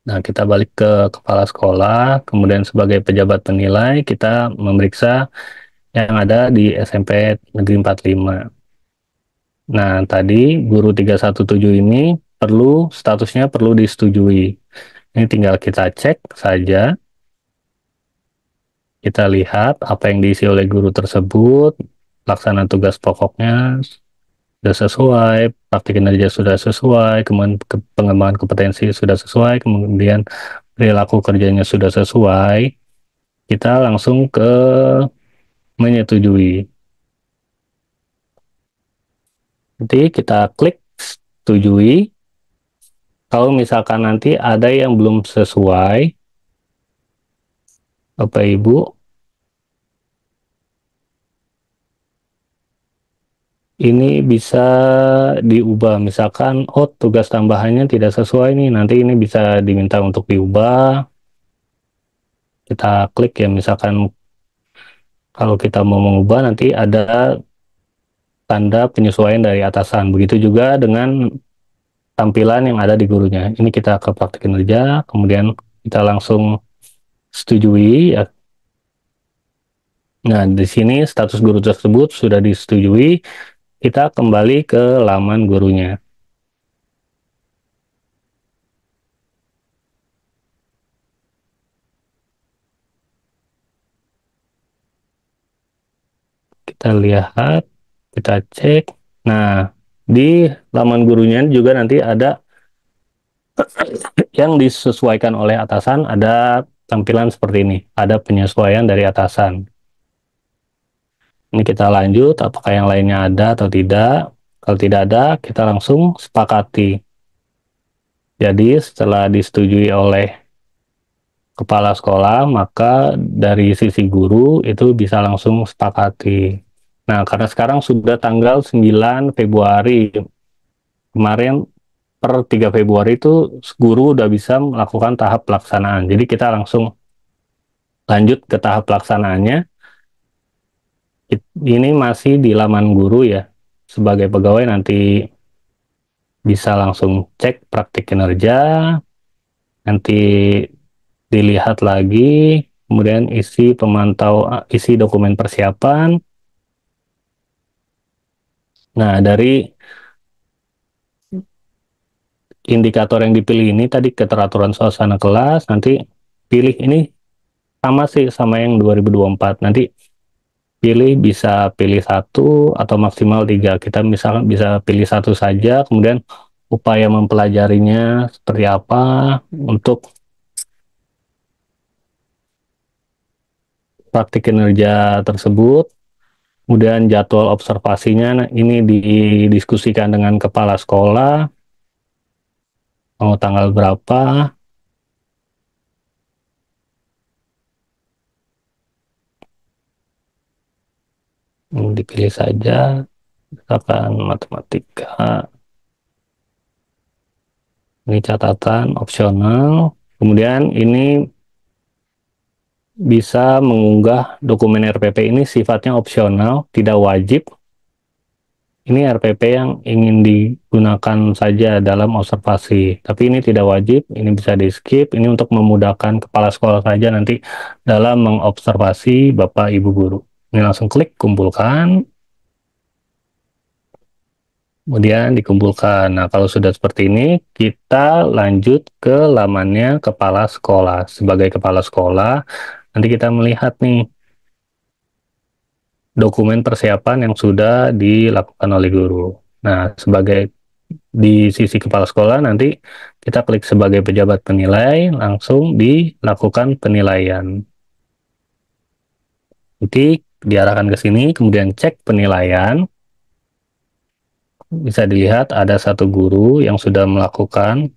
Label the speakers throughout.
Speaker 1: Nah, kita balik ke kepala sekolah, kemudian sebagai pejabat penilai, kita memeriksa yang ada di SMP Negeri 45. Nah, tadi guru 317 ini statusnya perlu disetujui. Ini tinggal kita cek saja, kita lihat apa yang diisi oleh guru tersebut, pelaksanaan tugas pokoknya sudah sesuai, praktik kinerja sudah sesuai, kemudian pengembangan kompetensi sudah sesuai, kemudian perilaku kerjanya sudah sesuai, kita langsung ke menyetujui. Nanti kita klik setujui. Kalau misalkan nanti ada yang belum sesuai, Bapak Ibu, ini bisa diubah. Misalkan, oh tugas tambahannya tidak sesuai nih, nanti ini bisa diminta untuk diubah. Kita klik ya, misalkan kalau kita mau mengubah nanti ada tanda penyesuaian dari atasan. Begitu juga dengan tampilan yang ada di gurunya. Ini kita ke praktik kinerja, kemudian kita langsung setujui ya. Nah, di sini status guru tersebut sudah disetujui, kita kembali ke laman gurunya. Kita lihat, kita cek. Nah, di laman gurunya juga nanti ada yang disesuaikan oleh atasan, ada tampilan seperti ini. Ada penyesuaian dari atasan. Ini kita lanjut, apakah yang lainnya ada atau tidak. Kalau tidak ada, kita langsung sepakati. Jadi setelah disetujui oleh kepala sekolah, maka dari sisi guru itu bisa langsung sepakati. Nah, karena sekarang sudah tanggal 9 Februari, kemarin per 3 Februari itu guru udah bisa melakukan tahap pelaksanaan. Jadi kita langsung lanjut ke tahap pelaksanaannya. Ini masih di laman guru ya. Sebagai pegawai nanti bisa langsung cek praktik kinerja, nanti dilihat lagi, kemudian isi dokumen persiapan. Nah, dari indikator yang dipilih ini tadi keteraturan suasana kelas, nanti pilih ini sama sih sama yang 2024. Nanti bisa pilih satu atau maksimal tiga. Kita misalkan bisa pilih satu saja, kemudian upaya mempelajarinya seperti apa untuk praktik kinerja tersebut. Kemudian jadwal observasinya, nah ini didiskusikan dengan kepala sekolah, mau tanggal berapa, dipilih saja, misalkan matematika, ini catatan opsional, kemudian ini bisa mengunggah dokumen RPP ini sifatnya opsional, tidak wajib. Ini RPP yang ingin digunakan saja dalam observasi, tapi ini tidak wajib, ini bisa di-skip, ini untuk memudahkan kepala sekolah saja nanti dalam mengobservasi Bapak Ibu guru. Ini langsung klik kumpulkan, kemudian dikumpulkan. Nah, kalau sudah seperti ini, kita lanjut ke lamannya kepala sekolah. Sebagai kepala sekolah, nanti kita melihat nih dokumen persiapan yang sudah dilakukan oleh guru. Nah, sebagai di sisi kepala sekolah nanti kita klik sebagai pejabat penilai, langsung dilakukan penilaian. Nanti diarahkan ke sini, kemudian cek penilaian. Bisa dilihat ada satu guru yang sudah melakukan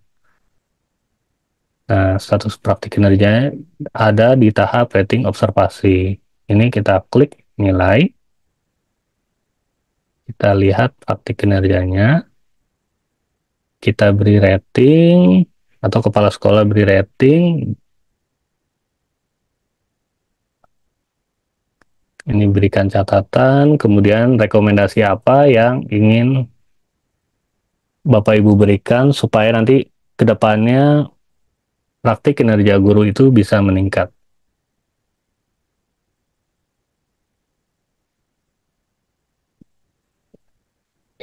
Speaker 1: status praktik kinerjanya ada di tahap rating observasi. Ini kita klik nilai, kita lihat praktik kinerjanya, kita beri rating, atau kepala sekolah beri rating. Ini berikan catatan, kemudian rekomendasi apa yang ingin Bapak Ibu berikan supaya nanti ke depannya praktik kinerja guru itu bisa meningkat.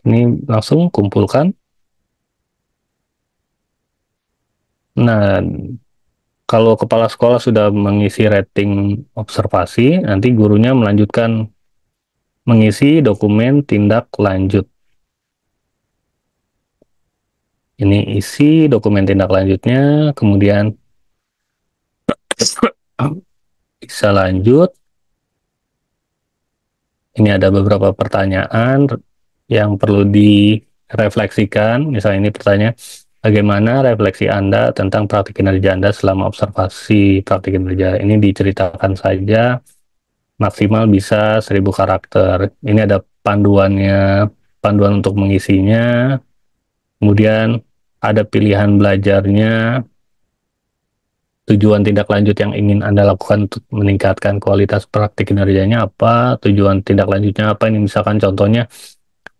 Speaker 1: Ini langsung kumpulkan. Nah, kalau kepala sekolah sudah mengisi rating observasi, nanti gurunya melanjutkan mengisi dokumen tindak lanjut. Ini isi dokumen tindak lanjutnya, kemudian bisa lanjut. Ini ada beberapa pertanyaan yang perlu direfleksikan. Misalnya ini pertanyaan, bagaimana refleksi Anda tentang praktik kinerja Anda selama observasi praktik kinerja? Ini diceritakan saja, maksimal bisa 1.000 karakter. Ini ada panduannya, panduan untuk mengisinya. Kemudian ada pilihan belajarnya, tujuan tindak lanjut yang ingin Anda lakukan untuk meningkatkan kualitas praktik kinerjanya apa, tujuan tindak lanjutnya apa, ini misalkan contohnya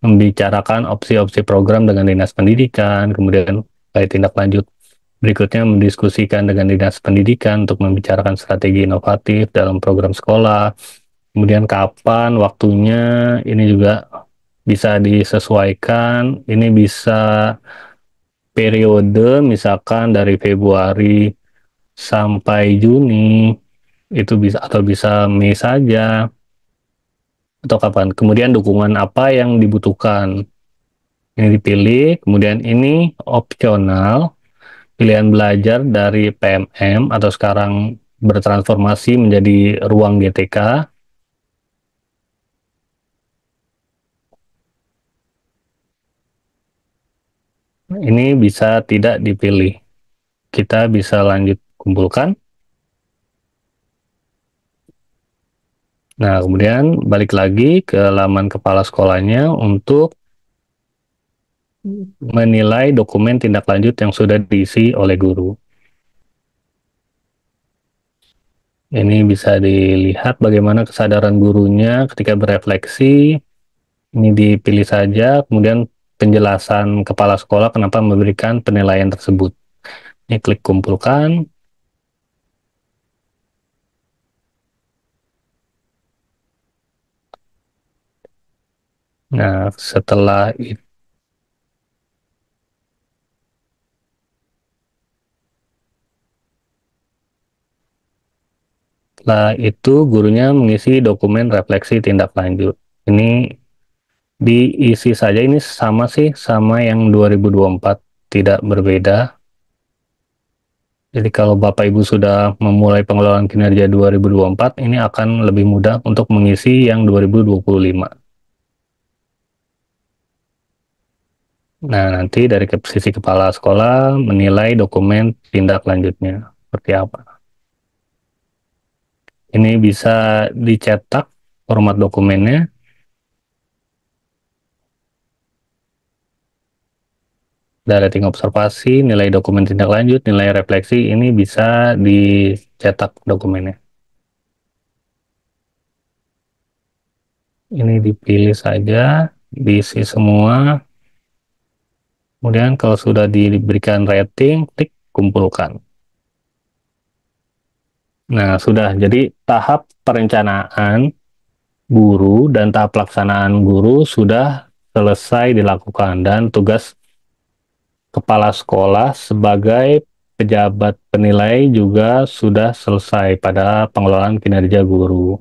Speaker 1: membicarakan opsi-opsi program dengan dinas pendidikan, kemudian kayak tindak lanjut berikutnya mendiskusikan dengan dinas pendidikan untuk membicarakan strategi inovatif dalam program sekolah, kemudian kapan waktunya, ini juga bisa disesuaikan, ini bisa periode misalkan dari Februari sampai Juni, itu bisa atau bisa Mei saja atau kapan. Kemudian dukungan apa yang dibutuhkan. Ini dipilih, kemudian ini opsional, pilihan belajar dari PMM atau sekarang bertransformasi menjadi ruang GTK. Ini bisa tidak dipilih. Kita bisa lanjut kumpulkan. Nah, kemudian balik lagi ke laman kepala sekolahnya untuk menilai dokumen tindak lanjut yang sudah diisi oleh guru. Ini bisa dilihat bagaimana kesadaran gurunya ketika berefleksi. Ini dipilih saja, kemudian penjelasan kepala sekolah kenapa memberikan penilaian tersebut. Ini klik kumpulkan. Nah, setelah itu gurunya mengisi dokumen refleksi tindak lanjut. Ini diisi saja, ini sama sih, sama yang 2024, tidak berbeda. Jadi kalau Bapak Ibu sudah memulai pengelolaan kinerja 2024, ini akan lebih mudah untuk mengisi yang 2025. Nah, nanti dari sisi kepala sekolah menilai dokumen tindak lanjutnya seperti apa. Ini bisa dicetak format dokumennya. Dari rating observasi, nilai dokumen tindak lanjut, nilai refleksi, ini bisa dicetak dokumennya. Ini dipilih saja, diisi semua. Kemudian kalau sudah diberikan rating, klik kumpulkan. Nah, sudah. Jadi tahap perencanaan guru dan tahap pelaksanaan guru sudah selesai dilakukan, dan tugas kepala sekolah sebagai pejabat penilai juga sudah selesai pada pengelolaan kinerja guru.